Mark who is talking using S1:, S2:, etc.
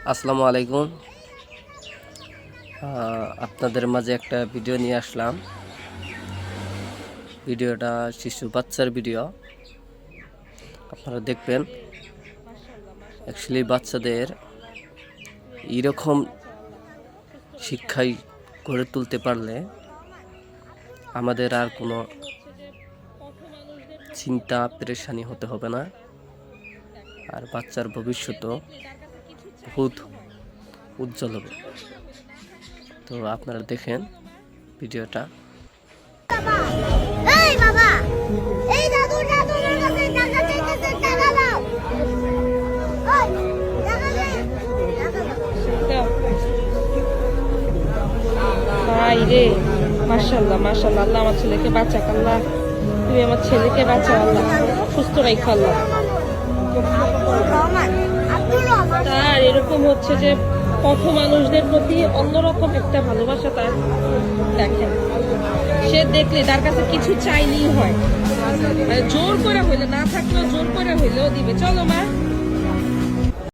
S1: আসসালামু আলাইকুম। আপনাদের মাঝে একটা ভিডিও নিয়ে আসলাম। ভিডিওটা শিশু বাচ্চার ভিডিও, আপনারা দেখবেন। অ্যাকচুয়ালি বাচ্চাদের এরকম শিক্ষায় গড়ে তুলতে পারলে আমাদের আর কোনো চিন্তা পেরেশানি হতে হবে না, আর বাচ্চার ভবিষ্যৎও বহুত উজ্জ্বল হবে। তো আপনারা দেখেন ভিডিওটা।
S2: রে মাশাআল্লাহ মাশাআল্লাহ, আল্লাহ আমার ছেলেকে বাঁচাক, আল্লাহ তুমি আমার ছেলেকে বাঁচাও, আল্লাহ সুস্থ রাখো আল্লাহ। তার এরকম হচ্ছে যে পথ মানুষদের প্রতি অন্যরকম একটা ভালোবাসা তার, দেখেন সে দেখলে তার কাছে কিছু চাইলেই হয়, জোর করে হইলে না থাকলেও জোর করে হইলেও দিবে। চলো মা।